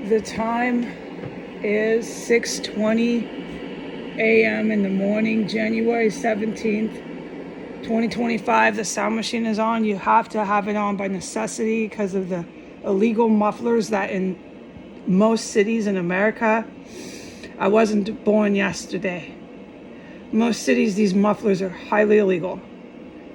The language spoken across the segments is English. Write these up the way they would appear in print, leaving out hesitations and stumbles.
The time is 6:20 a.m. in the morning, January 17th, 2025. The sound machine is on. You have to have it on by necessity because of the illegal mufflers that in most cities in America. I wasn't born yesterday. Most cities, these mufflers are highly illegal.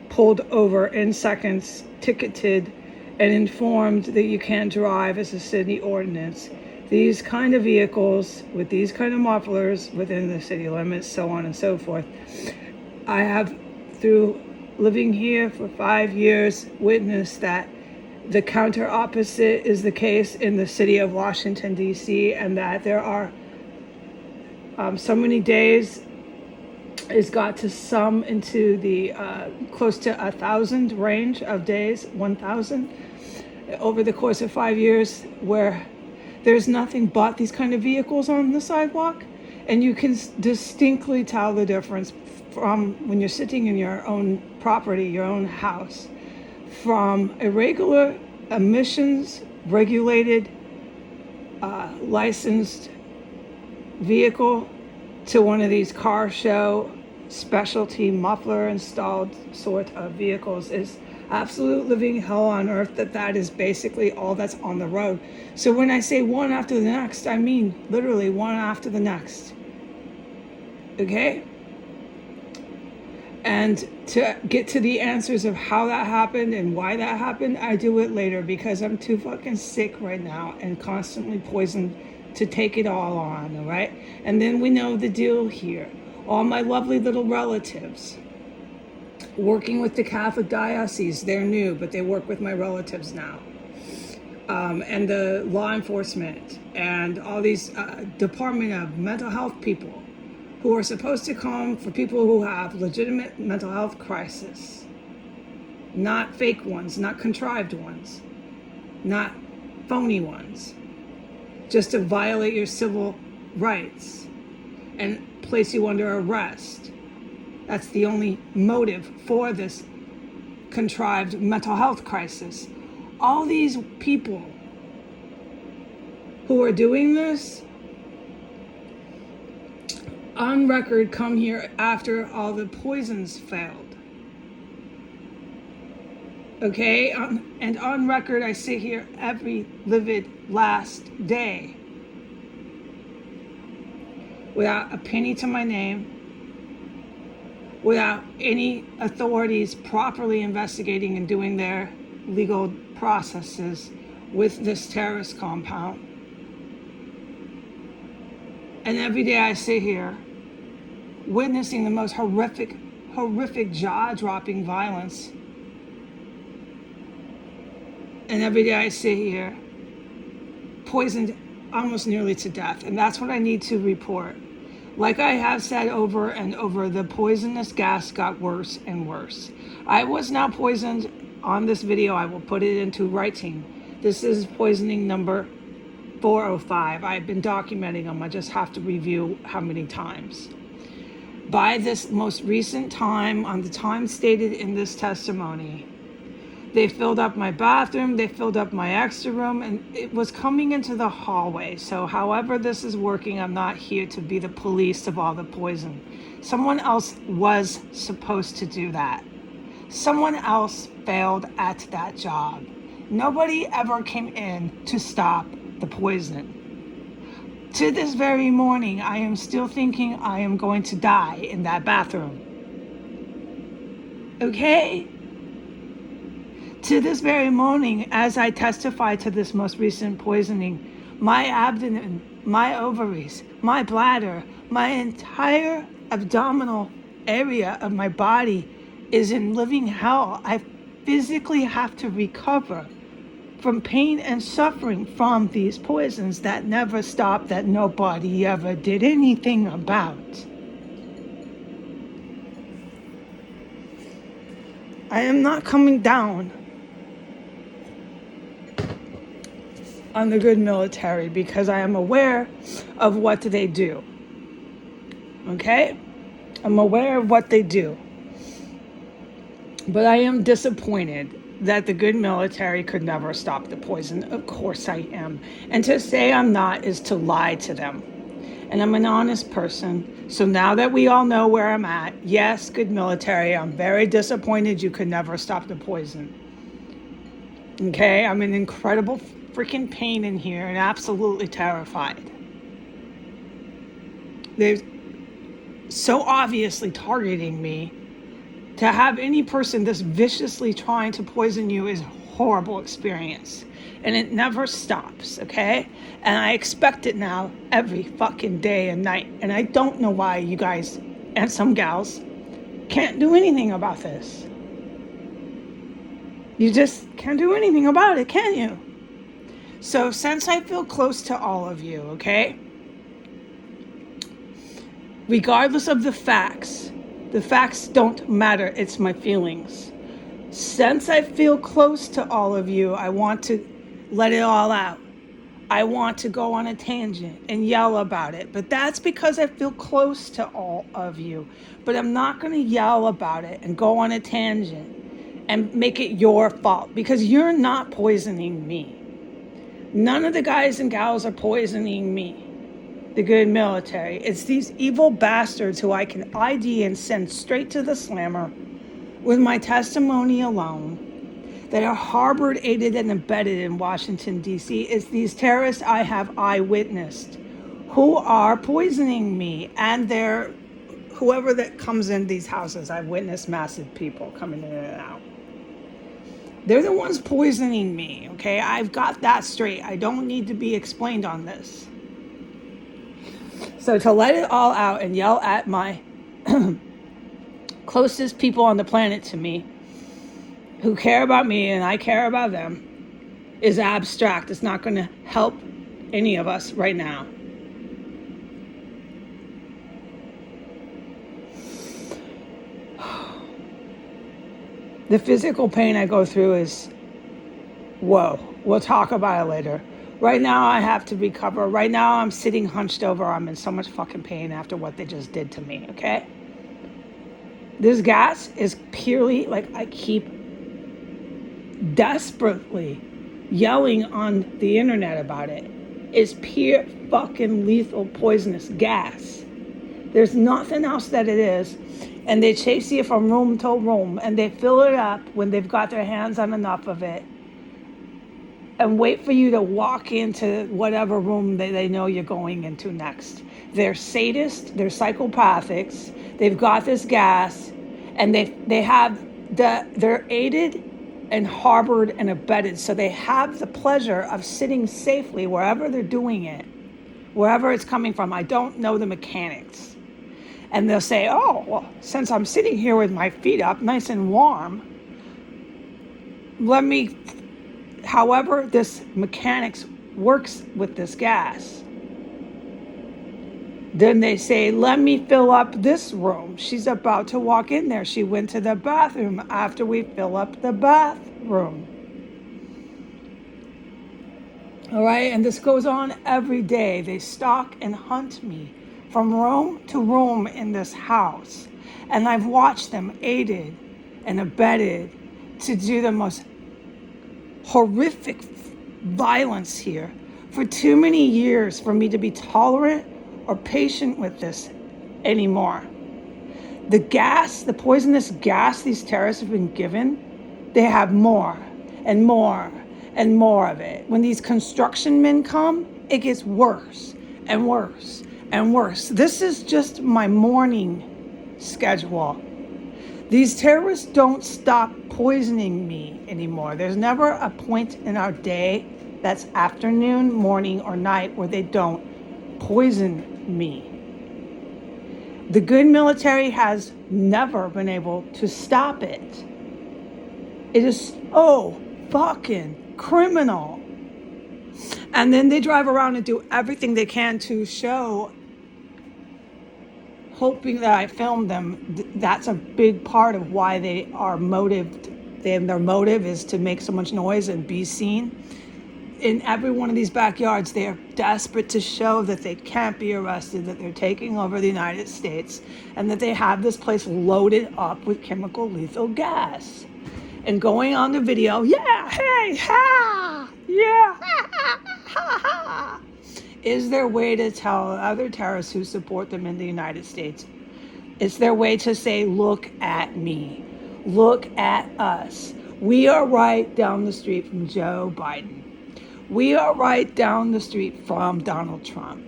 Pulled over in seconds, ticketed, and informed that you can't drive as a city ordinance. These kind of vehicles with these kind of mufflers within the city limits, so on and so forth. I have, through living here for 5 years, witnessed that the counter opposite is the case in the city of Washington, D.C., and that there are so many days it's got to sum into the close to 1,000 range of days, 1,000, over the course of 5 years, where there's nothing but these kind of vehicles on the sidewalk. And you can distinctly tell the difference from when you're sitting in your own property, your own house, from a regular emissions regulated, licensed vehicle to one of these car show specialty muffler installed sort of vehicles. Is absolute living hell on earth. That is basically all that's on the road. So when I say one after the next, I mean literally one after the next. Okay? And to get to the answers of how that happened and why that happened, I do it later because I'm too fucking sick right now and constantly poisoned to take it all on, all right? And then we know the deal here. All my lovely little relatives working with the Catholic Diocese, they're new, but they work with my relatives now. And the law enforcement and all these Department of Mental Health people who are supposed to come for people who have legitimate mental health crisis. Not fake ones, not contrived ones, not phony ones. Just to violate your civil rights and place you under arrest. That's the only motive for this contrived mental health crisis. All these people who are doing this on record come here after all the poisons failed. Okay, and on record I sit here every livid last day without a penny to my name, without any authorities properly investigating and doing their legal processes with this terrorist compound. And every day I sit here witnessing the most horrific, jaw-dropping violence. And every day I sit here poisoned almost nearly to death. And that's what I need to report. Like I have said over and over, the poisonous gas got worse and worse. I was now poisoned on this video. I will put it into writing. This is poisoning number 405. I've been documenting them. I just have to review how many times. By this most recent time, on the time stated in this testimony, they filled up my bathroom, they filled up my extra room, and it was coming into the hallway. So however this is working, I'm not here to be the police of all the poison. Someone else was supposed to do that. Someone else failed at that job. Nobody ever came in to stop the poison. To this very morning, I am still thinking I am going to die in that bathroom. Okay? To this very morning, as I testify to this most recent poisoning, my abdomen, my ovaries, my bladder, my entire abdominal area of my body is in living hell. I physically have to recover from pain and suffering from these poisons that never stopped, that nobody ever did anything about. I am not coming down on the good military because I am aware of what they do. Okay? I'm aware of what they do. But I am disappointed that the good military could never stop the poison. Of course I am. And to say I'm not is to lie to them. And I'm an honest person. So now that we all know where I'm at, yes, good military, I'm very disappointed you could never stop the poison. Okay, I'm in incredible freaking pain in here and absolutely terrified. They're so obviously targeting me. To have any person this viciously trying to poison you is a horrible experience. And it never stops, okay? And I expect it now every fucking day and night. And I don't know why you guys and some gals can't do anything about this. You just can't do anything about it, can you? So since I feel close to all of you, okay? Regardless of the facts don't matter. It's my feelings. Since I feel close to all of you, I want to let it all out. I want to go on a tangent and yell about it. But that's because I feel close to all of you. But I'm not going to yell about it and go on a tangent and make it your fault, because you're not poisoning me. None of the guys and gals are poisoning me. The good military. It's these evil bastards who I can ID and send straight to the slammer with my testimony alone that are harbored, aided, and embedded in Washington, D.C. It's these terrorists I have eyewitnessed who are poisoning me, and they're whoever that comes in these houses. I've witnessed massive people coming in and out. They're the ones poisoning me, okay? I've got that straight. I don't need to be explained on this. So to let it all out and yell at my closest people on the planet to me, who care about me and I care about them, is abstract. It's not going to help any of us right now. The physical pain I go through is, whoa, we'll talk about it later. Right now I have to recover. Right now I'm sitting hunched over. I'm in so much fucking pain after what they just did to me, okay? This gas is purely, like, I keep desperately yelling on the internet about it. It's pure fucking lethal poisonous gas. There's nothing else that it is. And they chase you from room to room and they fill it up when they've got their hands on enough of it, and wait for you to walk into whatever room they know you're going into next. They're sadists, they're psychopathics, they've got this gas, and they're aided and harbored and abetted, so they have the pleasure of sitting safely wherever they're doing it, wherever it's coming from. I don't know the mechanics. And they'll say, oh, well, since I'm sitting here with my feet up, nice and warm, however this mechanics works with this gas. Then they say, let me fill up this room. She's about to walk in there. She went to the bathroom after we fill up the bathroom. All right, and this goes on every day. They stalk and hunt me from room to room in this house. And I've watched them aided and abetted to do the most horrific violence here for too many years for me to be tolerant or patient with this anymore. The gas, the poisonous gas these terrorists have been given, they have more and more and more of it. When these construction men come, it gets worse and worse and worse. This is just my morning schedule. These terrorists don't stop poisoning me anymore. There's never a point in our day that's afternoon, morning, or night where they don't poison me. The good military has never been able to stop it. It is so fucking criminal. And then they drive around and do everything they can to show, hoping that I film them. That's a big part of why they are motived. Their motive is to make so much noise and be seen. In every one of these backyards, they are desperate to show that they can't be arrested, that they're taking over the United States, and that they have this place loaded up with chemical lethal gas. and going on the video, yeah, hey, ha, yeah, ha, ha, ha, ha, is their way to tell other terrorists who support them in the United States. It's their way to say, look at me, look at us. We are right down the street from Joe Biden. We are right down the street from Donald Trump.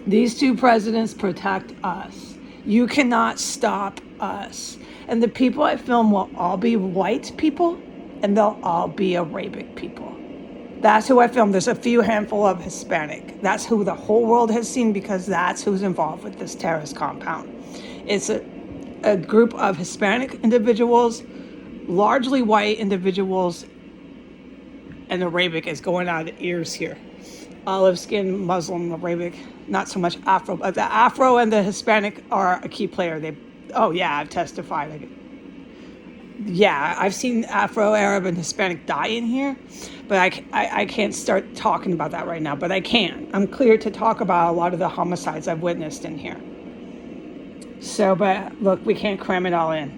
These two presidents protect us. You cannot stop us. And the people I film will all be white people, and they'll all be Arabic people. That's who I film. There's a few handful of Hispanic. That's who the whole world has seen, because that's who's involved with this terrorist compound. It's a group of Hispanic individuals, largely white individuals, and Arabic is going out of the ears here. Olive skin, Muslim, Arabic, not so much Afro. But the Afro and the Hispanic are a key player. I've testified. I've seen Afro, Arab, and Hispanic die in here, but I can't start talking about that right now, but I can. I'm clear to talk about a lot of the homicides I've witnessed in here. So, but look, we can't cram it all in.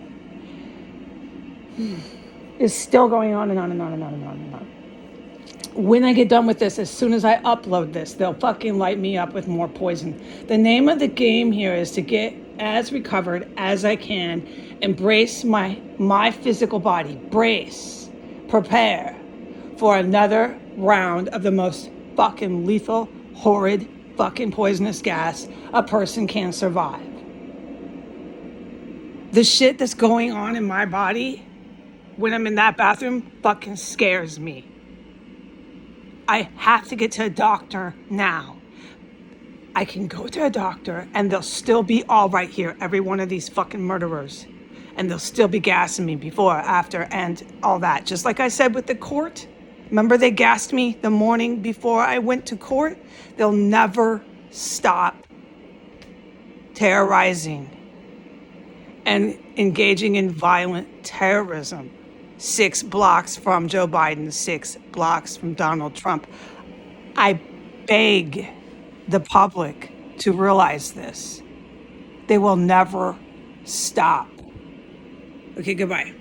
It's still going on and on and on and on and on and on. When I get done with this, as soon as I upload this, they'll fucking light me up with more poison. The name of the game here is to get as recovered as I can, embrace my physical body, brace, prepare for another round of the most fucking lethal, horrid, fucking poisonous gas a person can survive. The shit that's going on in my body when I'm in that bathroom fucking scares me. I have to get to a doctor now. I can go to a doctor and they'll still be all right here, every one of these fucking murderers. And they'll still be gassing me before, after, and all that. Just like I said with the court. Remember they gassed me the morning before I went to court? They'll never stop terrorizing and engaging in violent terrorism. 6 blocks from Joe Biden, 6 blocks from Donald Trump. I beg the public to realize this. They will never stop. Okay, goodbye.